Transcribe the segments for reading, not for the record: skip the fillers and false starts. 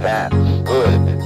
That's good.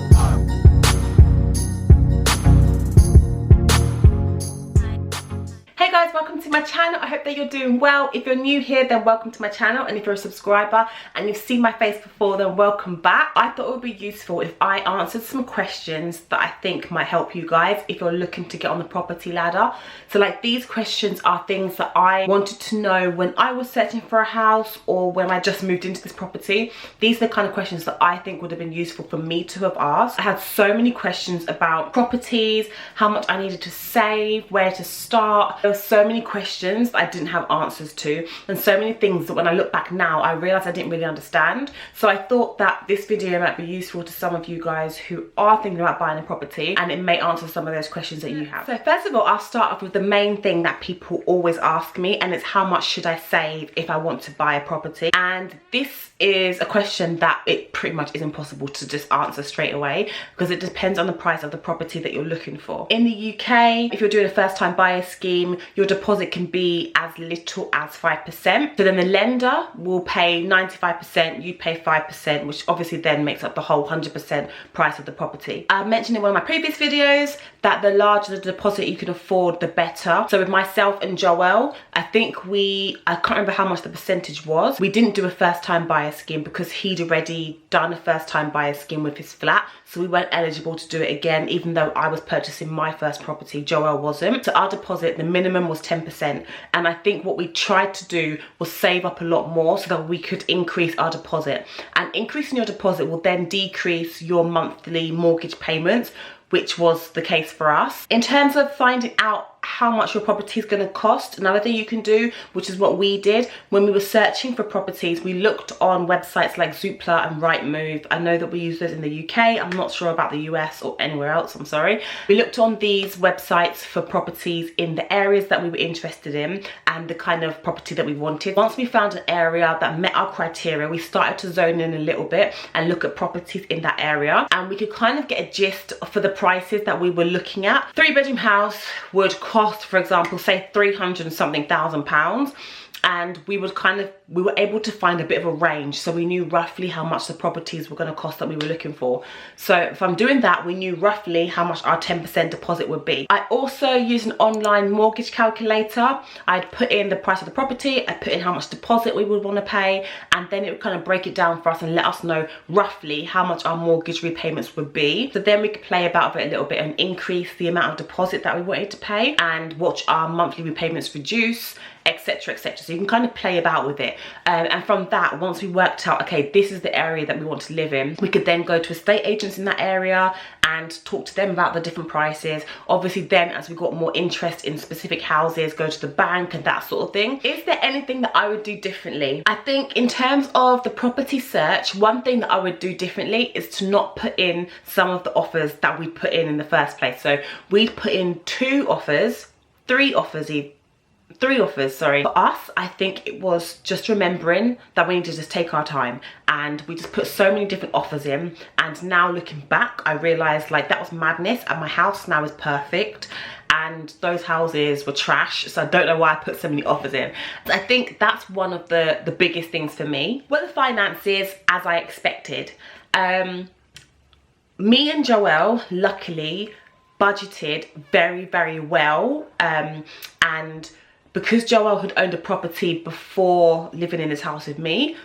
Hey guys, welcome to my channel. I hope that you're doing well. If you're new here, then welcome to my channel, and if you're a subscriber and you've seen my face before, then welcome back. I thought it would be useful if I answered some questions that I think might help you guys if you're looking to get on the property ladder. So like, these questions are things that I wanted to know when I was searching for a house or when I just moved into this property. These are the kind of questions that I think would have been useful for me to have asked. I had so many questions about properties, how much I needed to save, where to start. There were so many questions that I didn't have answers to, and so many things that when I look back now I realized I didn't really understand. So I thought that this video might be useful to some of you guys who are thinking about buying a property, and it may answer some of those questions that you have. So first of all, I'll start off with the main thing that people always ask me, and it's how much should I save if I want to buy a property. And this is a question that it pretty much is impossible to just answer straight away, because it depends on the price of the property that you're looking for. In the UK, if you're doing a first time buyer scheme, your deposit can be as little as 5%. So then the lender will pay 95%, you pay 5%, which obviously then makes up the whole 100% price of the property. I mentioned in one of my previous videos that the larger the deposit you can afford, the better. So with myself and Joel, I think I can't remember how much the percentage was. We didn't do a first time buyer scheme because he'd already done a first time buyer scheme with his flat, so we weren't eligible to do it again, even though I was purchasing my first property. Joel wasn't. So our deposit, the minimum was 10%, and I think what we tried to do was save up a lot more so that we could increase our deposit, and increasing your deposit will then decrease your monthly mortgage payments, which was the case for us. In terms of finding out how much your property is going to cost, another thing you can do, which is what we did when we were searching for properties, we looked on websites like Zoopla and Rightmove. I know that we use those in the UK. I'm not sure about the US or anywhere else, I'm sorry. We looked on these websites for properties in the areas that we were interested in and the kind of property that we wanted. Once we found an area that met our criteria, we started to zone in a little bit and look at properties in that area, and we could kind of get a gist for the prices that we were looking at. 3-bedroom house would cost, for example, say 300 and something thousand pounds, and we were able to find a bit of a range, so we knew roughly how much the properties were going to cost that we were looking for. So if I'm doing that, we knew roughly how much our 10% deposit would be. I also used an online mortgage calculator. I'd put in the price of the property, I put in how much deposit we would want to pay, and then it would kind of break it down for us and let us know roughly how much our mortgage repayments would be. So then we could play about with it a little bit and increase the amount of deposit that we wanted to pay and watch our monthly repayments reduce, etc, etc. So you can kind of play about with it, and from that, once we worked out, okay, this is the area that we want to live in, we could then go to estate agents in that area and talk to them about the different prices. Obviously then, as we got more interest in specific houses, go to the bank and that sort of thing. Is there anything that I would do differently? I think in terms of the property search, one thing that I would do differently is to not put in some of the offers that we put in the first place. So we'd put in 3 offers, sorry. For us, I think it was just remembering that we need to just take our time, and we just put so many different offers in, and now looking back, I realized like that was madness, and my house now is perfect and those houses were trash, so I don't know why I put so many offers in. I think that's one of the biggest things for me. Well, the finances, as I expected. Me and Joel, luckily, budgeted very, very well, and because Joel had owned a property before living in his house with me,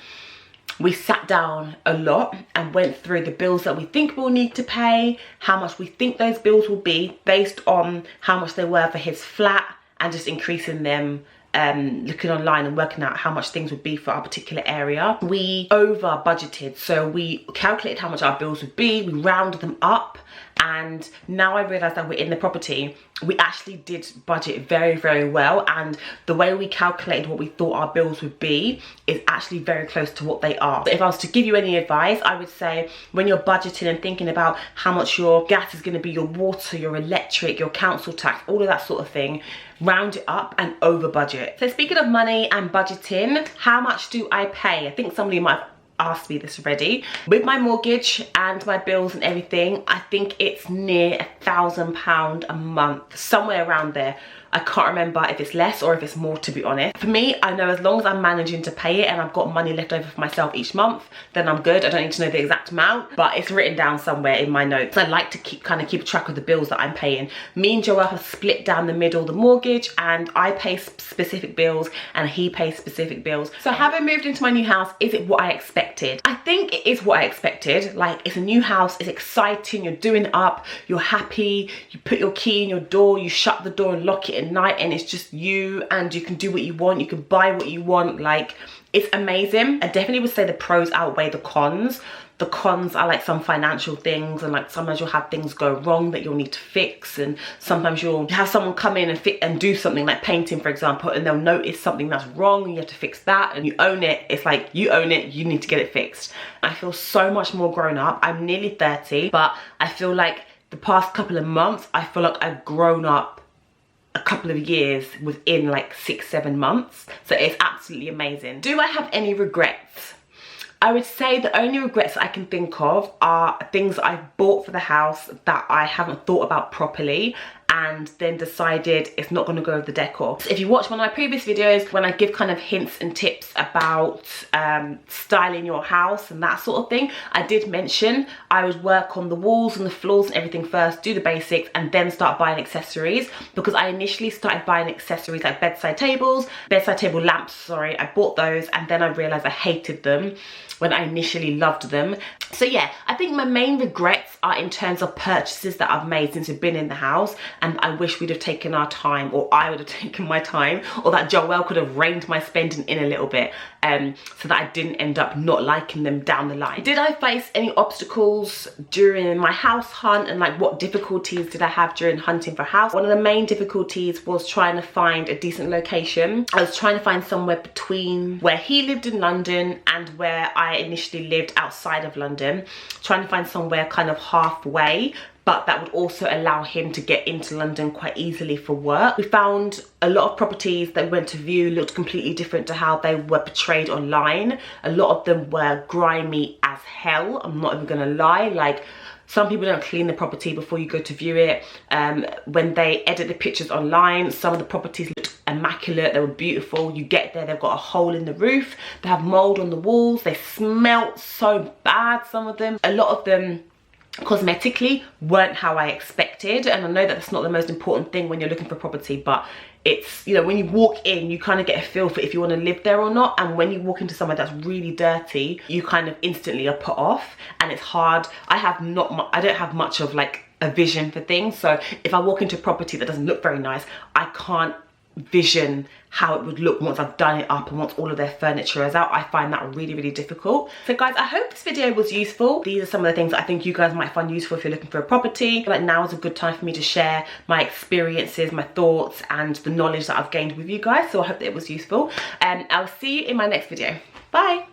we sat down a lot and went through the bills that we think we'll need to pay, how much we think those bills will be based on how much they were for his flat, and just increasing them, looking online and working out how much things would be for our particular area. We over budgeted, so we calculated how much our bills would be, we rounded them up, and now I realise that we're in the property, we actually did budget very, very well, and the way we calculated what we thought our bills would be is actually very close to what they are. So if I was to give you any advice, I would say when you're budgeting and thinking about how much your gas is going to be, your water, your electric, your council tax, all of that sort of thing, round it up and over budget. So speaking of money and budgeting, how much do I pay? I think somebody might have asked me this already. With my mortgage and my bills and everything, I think it's near £1,000 a month, somewhere around there. I can't remember if it's less or if it's more, to be honest. For me, I know as long as I'm managing to pay it and I've got money left over for myself each month, then I'm good. I don't need to know the exact amount, but it's written down somewhere in my notes. I like to keep track of the bills that I'm paying. Me and Joel have split down the middle the mortgage, and I pay specific bills and he pays specific bills. So having moved into my new house, is it what I expected? I think it is what I expected. Like, it's a new house, it's exciting, you're doing it up, you're happy, you put your key in your door, you shut the door and lock it at night, and it's just you, and you can do what you want, you can buy what you want. Like, it's amazing. I definitely would say the pros outweigh the cons. The cons are like some financial things, and like sometimes you'll have things go wrong that you'll need to fix, and sometimes you'll have someone come in and do something like painting, for example, and they'll notice something that's wrong and you have to fix that, and you own it. It's like, you own it, you need to get it fixed. I feel so much more grown up. I'm nearly 30, but I feel like the past couple of months, I feel like I've grown up a couple of years within like 6-7 months. So it's absolutely amazing. Do I have any regrets? I would say the only regrets I can think of are things I've bought for the house that I haven't thought about properly, and then decided it's not going to go with the decor. So if you watch one of my previous videos, when I give kind of hints and tips about styling your house and that sort of thing, I did mention I would work on the walls and the floors and everything first, do the basics, and then start buying accessories, because I initially started buying accessories like bedside table lamps, sorry. I bought those, and then I realized I hated them when I initially loved them. So yeah, I think my main regrets are in terms of purchases that I've made since we've been in the house, and I wish we'd have taken our time, or I would have taken my time, or that Joel could have reined my spending in a little bit, so that I didn't end up not liking them down the line. Did I face any obstacles during my house hunt, and like what difficulties did I have during hunting for a house? One of the main difficulties was trying to find a decent location. I was trying to find somewhere between where he lived in London and where I initially lived outside of London, trying to find somewhere kind of halfway, but that would also allow him to get into London quite easily for work. We found a lot of properties that we went to view looked completely different to how they were portrayed online. A lot of them were grimy as hell, I'm not even gonna lie. Like, some people don't clean the property before you go to view it. When they edit the pictures online, some of the properties looked immaculate, they were beautiful. You get there, they've got a hole in the roof, they have mold on the walls, they smelt so bad, some of them. A lot of them cosmetically weren't how I expected, and I know that that's not the most important thing when you're looking for property, but it's, you know, when you walk in, you kind of get a feel for if you want to live there or not. And when you walk into somewhere that's really dirty, you kind of instantly are put off, and it's hard. I don't have much of like a vision for things, so if I walk into a property that doesn't look very nice, I can't vision how it would look once I've done it up and once all of their furniture is out. I find that really, really difficult. So guys, I hope this video was useful. These are some of the things that I think you guys might find useful if you're looking for a property. Like, now is a good time for me to share my experiences, my thoughts, and the knowledge that I've gained with you guys. So I hope that it was useful, and I'll see you in my next video. Bye.